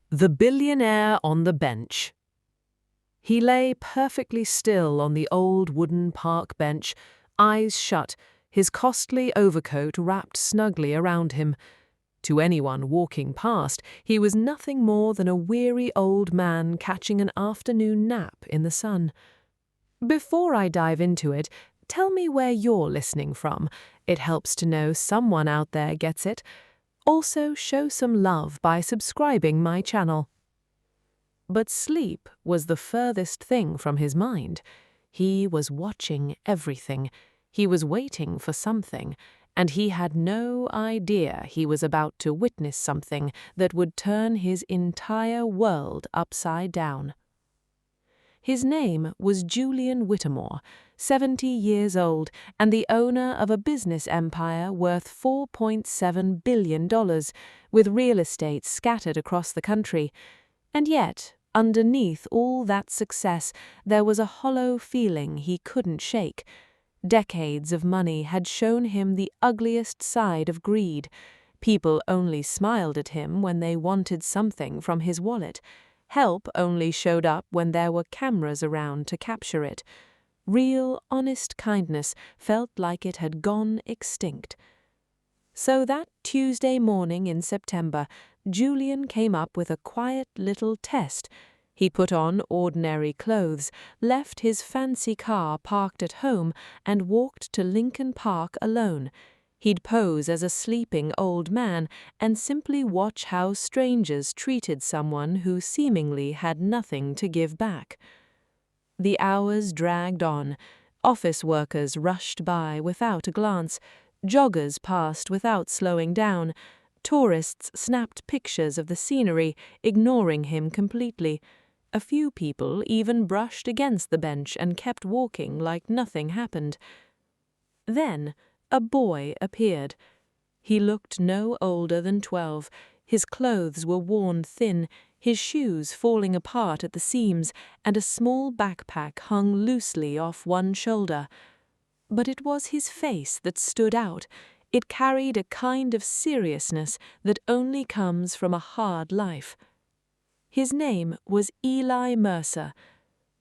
The Billionaire on the Bench. He lay perfectly still on the old wooden park bench, eyes shut, his costly overcoat wrapped snugly around him. To anyone walking past, he was nothing more than a weary old man catching an afternoon nap in the sun. Before I dive into it, tell me where you're listening from. It helps to know someone out there gets it. Also, show some love by subscribing my channel. But sleep was the furthest thing from his mind. He was watching everything. He was waiting for something, and he had no idea he was about to witness something that would turn his entire world upside down. His name was Julian Whitmore, 70 years old and the owner of a business empire worth $4.7 billion, with real estate scattered across the country. And yet, underneath all that success, there was a hollow feeling he couldn't shake. Decades of money had shown him the ugliest side of greed. People only smiled at him when they wanted something from his wallet. Help only showed up when there were cameras around to capture it. Real, honest kindness felt like it had gone extinct. So that Tuesday morning in September, Julian came up with a quiet little test. He put on ordinary clothes, left his fancy car parked at home, and walked to Lincoln Park alone. He'd pose as a sleeping old man and simply watch how strangers treated someone who seemingly had nothing to give back. The hours dragged on. Office workers rushed by without a glance. Joggers passed without slowing down. Tourists snapped pictures of the scenery, ignoring him completely. A few people even brushed against the bench and kept walking like nothing happened. Then a boy appeared. He looked no older than 12. His clothes were worn thin, his shoes falling apart at the seams, and a small backpack hung loosely off one shoulder. But it was his face that stood out. It carried a kind of seriousness that only comes from a hard life. His name was Eli Mercer.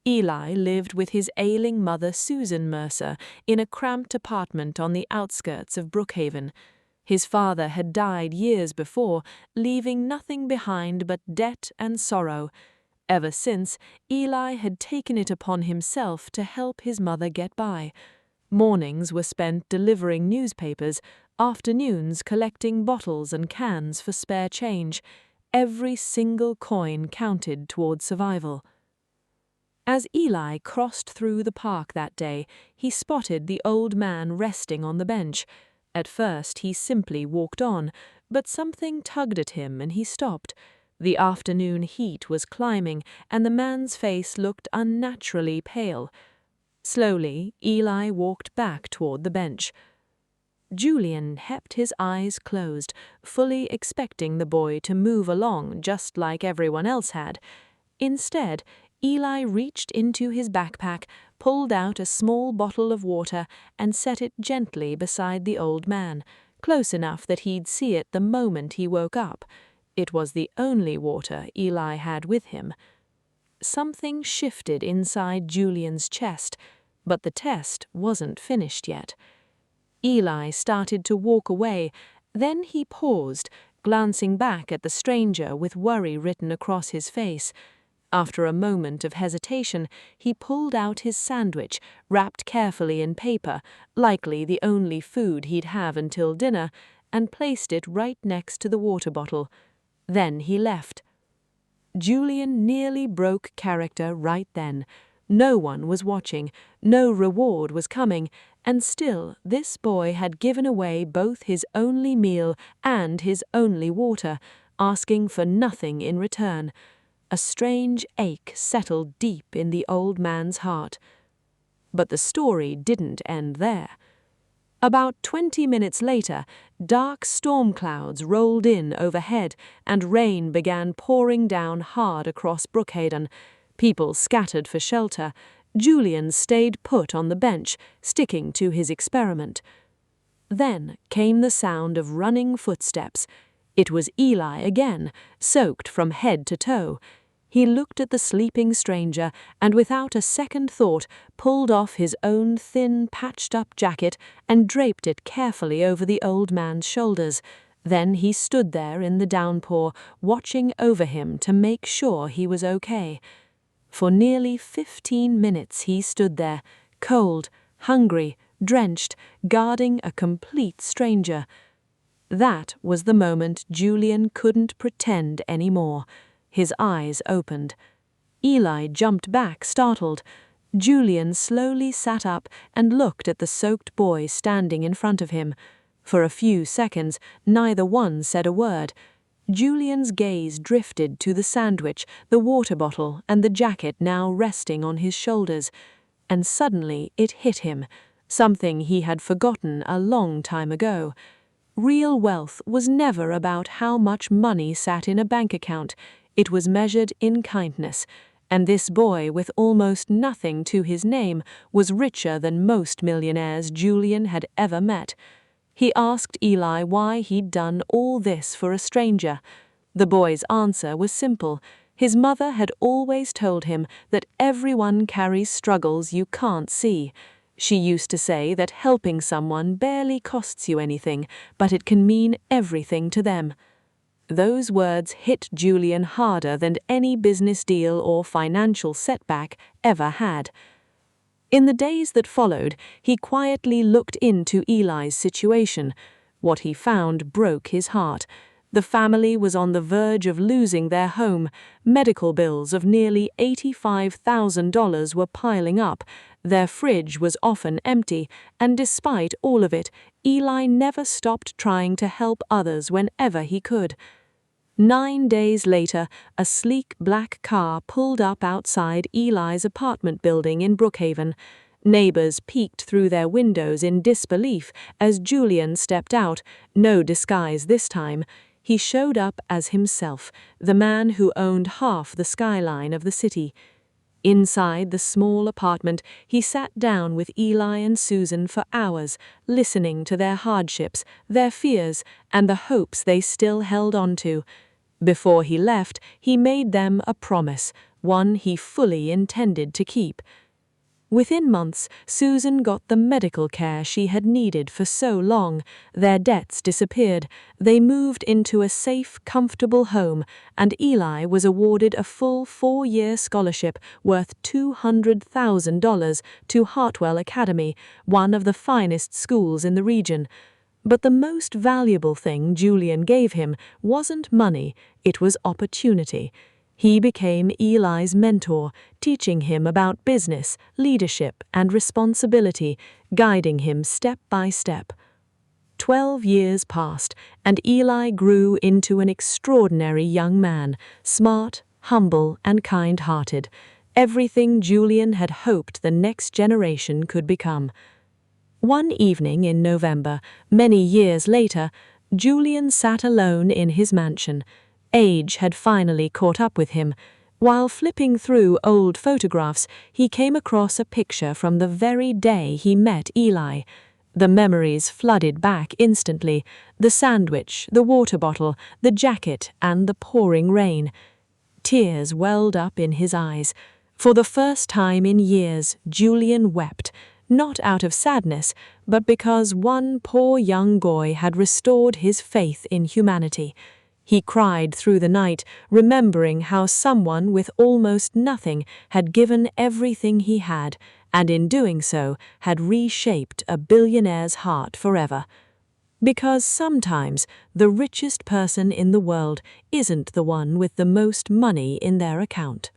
Eli lived with his ailing mother Susan Mercer in a cramped apartment on the outskirts of Brookhaven. His father had died years before, leaving nothing behind but debt and sorrow. Ever since, Eli had taken it upon himself to help his mother get by. Mornings were spent delivering newspapers, afternoons collecting bottles and cans for spare change. Every single coin counted toward survival. As Eli crossed through the park that day, he spotted the old man resting on the bench. At first he simply walked on, but something tugged at him and he stopped. The afternoon heat was climbing, and the man's face looked unnaturally pale. Slowly, Eli walked back toward the bench. Julian kept his eyes closed, fully expecting the boy to move along just like everyone else had. Instead, Eli reached into his backpack, pulled out a small bottle of water, and set it gently beside the old man, close enough that he'd see it the moment he woke up. It was the only water Eli had with him. Something shifted inside Julian's chest, but the test wasn't finished yet. Eli started to walk away, then he paused, glancing back at the stranger with worry written across his face. After a moment of hesitation, he pulled out his sandwich, wrapped carefully in paper, likely the only food he'd have until dinner, and placed it right next to the water bottle. Then he left. Julian nearly broke character right then. No one was watching, no reward was coming, and still this boy had given away both his only meal and his only water, asking for nothing in return. A strange ache settled deep in the old man's heart. But the story didn't end there. About 20 minutes later, dark storm clouds rolled in overhead and rain began pouring down hard across Brookhaven. People scattered for shelter. Julian stayed put on the bench, sticking to his experiment. Then came the sound of running footsteps. It was Eli again, soaked from head to toe. He looked at the sleeping stranger and without a second thought pulled off his own thin, patched-up jacket and draped it carefully over the old man's shoulders. Then he stood there in the downpour, watching over him to make sure he was okay. For nearly 15 minutes he stood there, cold, hungry, drenched, guarding a complete stranger. That was the moment Julian couldn't pretend anymore. His eyes opened. Eli jumped back, startled. Julian slowly sat up and looked at the soaked boy standing in front of him. For a few seconds, neither one said a word. Julian's gaze drifted to the sandwich, the water bottle, and the jacket now resting on his shoulders. And suddenly it hit him, something he had forgotten a long time ago. Real wealth was never about how much money sat in a bank account. It was measured in kindness, and this boy with almost nothing to his name was richer than most millionaires Julian had ever met. He asked Eli why he'd done all this for a stranger. The boy's answer was simple. His mother had always told him that everyone carries struggles you can't see. She used to say that helping someone barely costs you anything, but it can mean everything to them. Those words hit Julian harder than any business deal or financial setback ever had. In the days that followed, he quietly looked into Eli's situation. What he found broke his heart. The family was on the verge of losing their home. Medical bills of nearly $85,000 were piling up. Their fridge was often empty, and despite all of it, Eli never stopped trying to help others whenever he could. 9 days later, a sleek black car pulled up outside Eli's apartment building in Brookhaven. Neighbors peeked through their windows in disbelief as Julian stepped out, no disguise this time. He showed up as himself, the man who owned half the skyline of the city. Inside the small apartment, he sat down with Eli and Susan for hours, listening to their hardships, their fears, and the hopes they still held on to. Before he left, he made them a promise, one he fully intended to keep. Within months, Susan got the medical care she had needed for so long. Their debts disappeared. They moved into a safe, comfortable home, and Eli was awarded a full 4-year scholarship worth $200,000 to Hartwell Academy, one of the finest schools in the region. But the most valuable thing Julian gave him wasn't money, it was opportunity. He became Eli's mentor, teaching him about business, leadership, and responsibility, guiding him step by step. 12 years passed, and Eli grew into an extraordinary young man, smart, humble, and kind-hearted, everything Julian had hoped the next generation could become. One evening in November, many years later, Julian sat alone in his mansion. Age had finally caught up with him. While flipping through old photographs, he came across a picture from the very day he met Eli. The memories flooded back instantly: the sandwich, the water bottle, the jacket, and the pouring rain. Tears welled up in his eyes. For the first time in years, Julian wept, not out of sadness, but because one poor young boy had restored his faith in humanity. He cried through the night, remembering how someone with almost nothing had given everything he had, and in doing so had reshaped a billionaire's heart forever. Because sometimes the richest person in the world isn't the one with the most money in their account.